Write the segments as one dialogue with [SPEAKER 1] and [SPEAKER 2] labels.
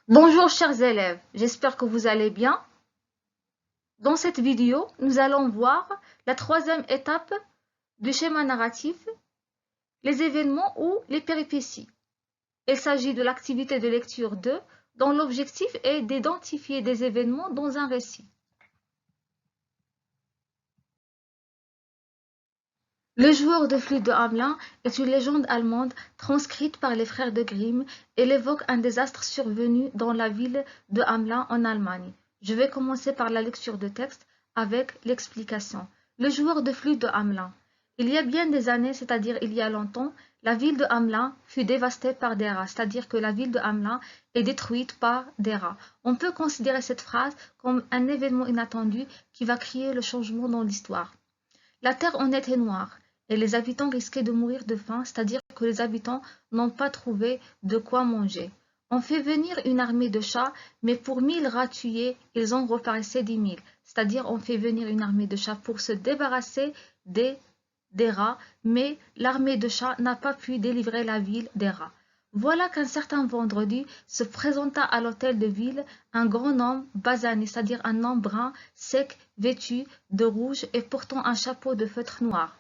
[SPEAKER 1] Bonjour chers élèves, j'espère que vous allez bien. Dans cette vidéo, nous allons voir la troisième étape du schéma narratif, les événements ou les péripéties. Il s'agit de l'activité de lecture 2, dont l'objectif est d'identifier des événements dans un récit. Le joueur de flûte de Hamelin est une légende allemande transcrite par les frères de Grimm. Elle évoque un désastre survenu dans la ville de Hamelin en Allemagne. Je vais commencer par la lecture de texte avec l'explication. Le joueur de flûte de Hamelin. Il y a bien des années, c'est-à-dire il y a longtemps, la ville de Hamelin fut dévastée par des rats, c'est-à-dire que la ville de Hamelin est détruite par des rats. On peut considérer cette phrase comme un événement inattendu qui va créer le changement dans l'histoire. La terre en était noire et les habitants risquaient de mourir de faim, c'est-à-dire que les habitants n'ont pas trouvé de quoi manger. On fait venir une armée de chats, mais pour 1000 rats tués, ils en reparaissaient 10 000. C'est-à-dire on fait venir une armée de chats pour se débarrasser des rats, mais l'armée de chats n'a pas pu délivrer la ville des rats. Voilà qu'un certain vendredi se présenta à l'hôtel de ville un grand homme basané, c'est-à-dire un homme brun, sec, vêtu de rouge et portant un chapeau de feutre noir.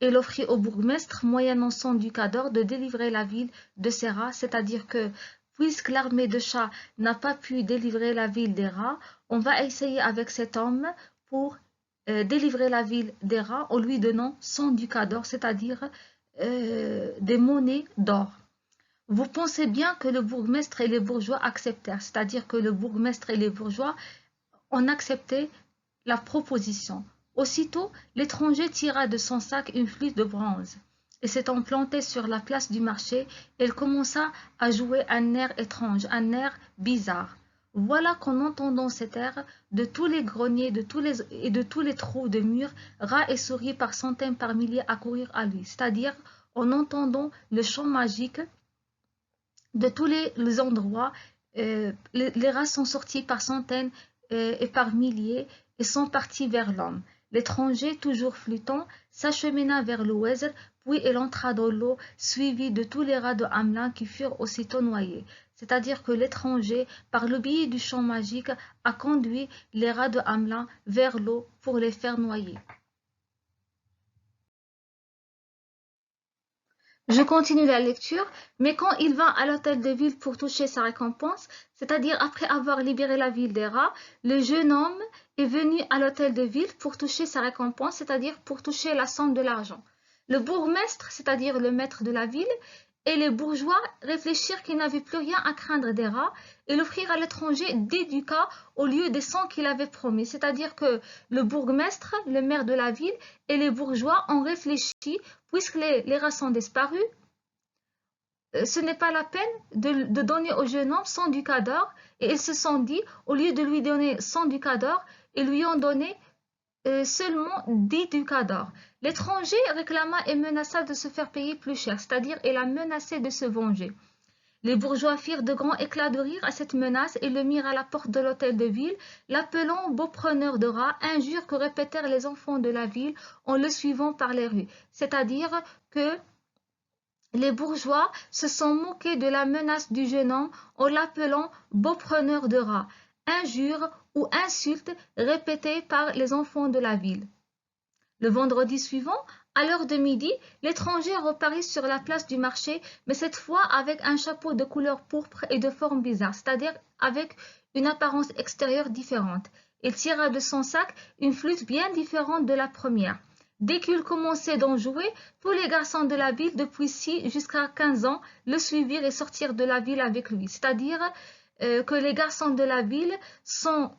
[SPEAKER 1] Il offrit au bourgmestre, moyennant 100 ducats d'or, de délivrer la ville de ces rats, c'est-à-dire que, puisque l'armée de chats n'a pas pu délivrer la ville des rats, on va essayer avec cet homme pour délivrer la ville des rats en lui donnant 100 ducats d'or, c'est-à-dire des monnaies d'or. Vous pensez bien que le bourgmestre et les bourgeois acceptèrent, c'est-à-dire que le bourgmestre et les bourgeois ont accepté la proposition. Aussitôt, l'étranger tira de son sac une flûte de bronze et s'étant planté sur la place du marché, il commença à jouer un air étrange, un air bizarre. Voilà qu'en entendant cet air, de tous les greniers et de tous les trous de murs, rats et souris par centaines, par milliers accourirent à lui, c'est-à-dire en entendant le chant magique de tous les endroits, les rats sont sortis par centaines et par milliers et sont partis vers l'homme. L'étranger, toujours flûtant, s'achemina vers l'ouest, puis il entra dans l'eau, suivi de tous les rats de Hamelin qui furent aussitôt noyés. C'est-à-dire que l'étranger, par le biais du chant magique, a conduit les rats de Hamelin vers l'eau pour les faire noyer. Je continue la lecture, mais quand il va à l'hôtel de ville pour toucher sa récompense, c'est-à-dire après avoir libéré la ville des rats, le jeune homme est venu à l'hôtel de ville pour toucher sa récompense, c'est-à-dire pour toucher la somme de l'argent. Le bourgmestre, c'est-à-dire le maître de la ville, et les bourgeois réfléchirent qu'ils n'avaient plus rien à craindre des rats et l'offrirent à l'étranger 10 ducats au lieu des 100 qu'il avait promis. C'est-à-dire que le bourgmestre, le maire de la ville et les bourgeois ont réfléchi, puisque les rats sont disparus, ce n'est pas la peine de donner au jeune homme 100 ducats d'or. Et ils se sont dit, au lieu de lui donner 100 ducats d'or, ils lui ont donné seulement 10 ducats d'or. L'étranger réclama et menaça de se faire payer plus cher, c'est-à-dire il a menacé de se venger. Les bourgeois firent de grands éclats de rire à cette menace et le mirent à la porte de l'hôtel de ville, l'appelant beau preneur de rats, injure que répétèrent les enfants de la ville en le suivant par les rues. C'est-à-dire que les bourgeois se sont moqués de la menace du jeune homme en l'appelant beau preneur de rats, injure ou insulte répétée par les enfants de la ville. Le vendredi suivant, à l'heure de midi, l'étranger reparut sur la place du marché, mais cette fois avec un chapeau de couleur pourpre et de forme bizarre, c'est-à-dire avec une apparence extérieure différente. Il tira de son sac une flûte bien différente de la première. Dès qu'il commençait d'en jouer, tous les garçons de la ville, depuis 6 jusqu'à 15 ans, le suivirent et sortirent de la ville avec lui. C'est-à-dire que les garçons de la ville sont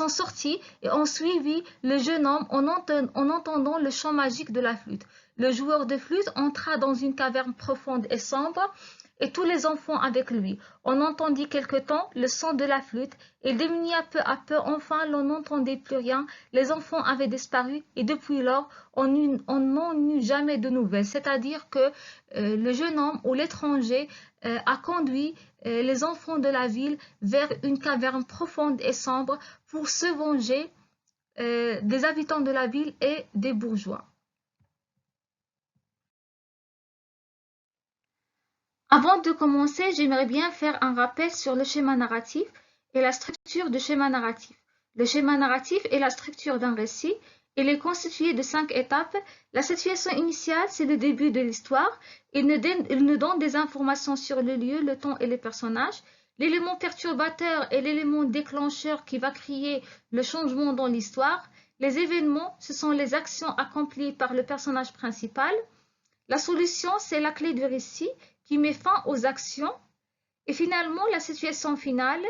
[SPEAKER 1] sortis et ont suivi le jeune homme en entendant le chant magique de la flûte. Le joueur de flûte entra dans une caverne profonde et sombre et tous les enfants avec lui. On entendit quelque temps le son de la flûte, il diminua peu à peu, enfin l'on n'entendait plus rien, les enfants avaient disparu et depuis lors on n'en eut jamais de nouvelles. C'est-à-dire que le jeune homme ou l'étranger a conduit les enfants de la ville vers une caverne profonde et sombre pour se venger des habitants de la ville et des bourgeois. Avant de commencer, j'aimerais bien faire un rappel sur le schéma narratif et la structure du schéma narratif. Le schéma narratif est la structure d'un récit. Il est constitué de 5 étapes. La situation initiale, c'est le début de l'histoire. Il nous donne des informations sur le lieu, le temps et les personnages. L'élément perturbateur est l'élément déclencheur qui va créer le changement dans l'histoire. Les événements, ce sont les actions accomplies par le personnage principal. La solution, c'est la clé du récit qui met fin aux actions. Et finalement, la situation finale,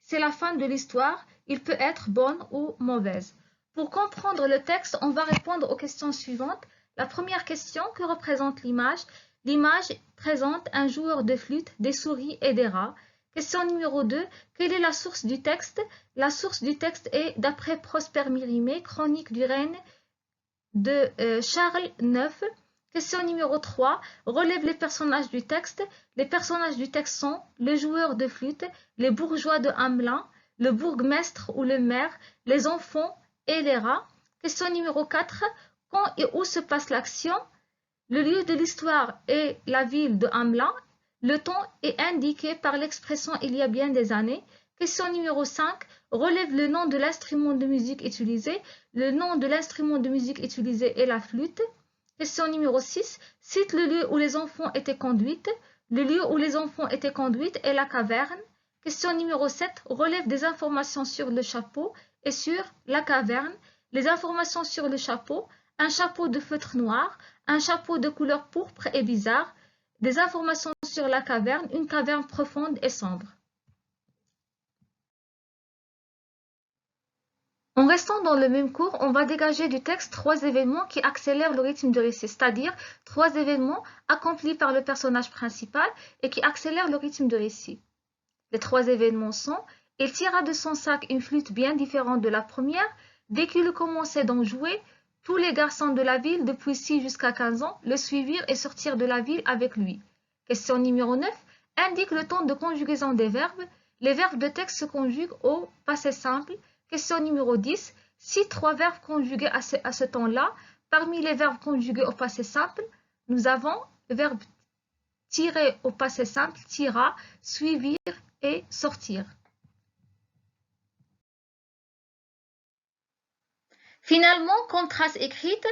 [SPEAKER 1] c'est la fin de l'histoire. Il peut être bonne ou mauvaise. Pour comprendre le texte, on va répondre aux questions suivantes. La première question, que représente l'image? L'image présente un joueur de flûte, des souris et des rats. Question numéro 2, quelle est la source du texte? La source du texte est, d'après Prosper Mérimée, Chronique du règne de Charles IX. Question numéro 3, relève les personnages du texte. Les personnages du texte sont le joueur de flûte, les bourgeois de Hamelin, le bourgmestre ou le maire, les enfants et les rats. Question numéro 4, quand et où se passe l'action? Le lieu de l'histoire est la ville de Hamelin. Le temps est indiqué par l'expression il y a bien des années. Question numéro 5, relève le nom de l'instrument de musique utilisé. Le nom de l'instrument de musique utilisé est la flûte. Question numéro 6, cite le lieu où les enfants étaient conduites. Le lieu où les enfants étaient conduites est la caverne. Question numéro 7, relève des informations sur le chapeau et sur la caverne. Les informations sur le chapeau, un chapeau de feutre noir, un chapeau de couleur pourpre et bizarre. Des informations sur la caverne, une caverne profonde et sombre. En restant dans le même cours, on va dégager du texte 3 événements qui accélèrent le rythme de récit, c'est-à-dire 3 événements accomplis par le personnage principal et qui accélèrent le rythme de récit. Les 3 événements sont: il tira de son sac une flûte bien différente de la première. Dès qu'il commençait d'en jouer, tous les garçons de la ville, depuis 6 jusqu'à 15 ans, le suivirent et sortirent de la ville avec lui. Question numéro 9. Indique le temps de conjugaison des verbes. Les verbes de texte se conjuguent au passé simple. Question numéro 10. Cite 3 verbes conjugués à ce temps-là. Parmi les verbes conjugués au passé simple, nous avons le verbe tirer au passé simple, tira, suivir et sortir. Finalement, comme trace écrite,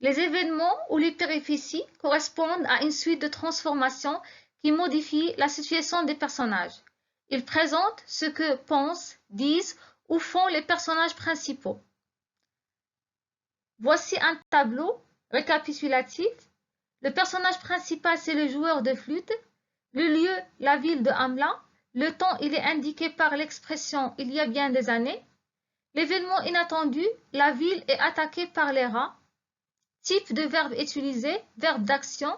[SPEAKER 1] les événements ou les péripéties correspondent à une suite de transformations qui modifient la situation des personnages. Ils présentent ce que pensent, disent ou font les personnages principaux. Voici un tableau récapitulatif. Le personnage principal, c'est le joueur de flûte. Le lieu, la ville de Hamelin. Le temps, il est indiqué par l'expression « il y a bien des années ». L'événement inattendu, la ville est attaquée par les rats. Type de verbe utilisé, verbe d'action.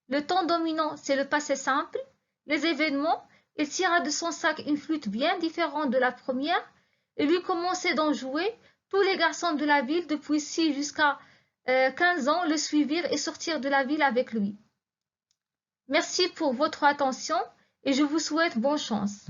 [SPEAKER 1] Le temps dominant, c'est le passé simple. Les événements, il tira de son sac une flûte bien différente de la première et lui commençait d'en jouer. Tous les garçons de la ville, depuis 6 jusqu'à 15 ans, le suivirent et sortirent de la ville avec lui. Merci pour votre attention et je vous souhaite bonne chance.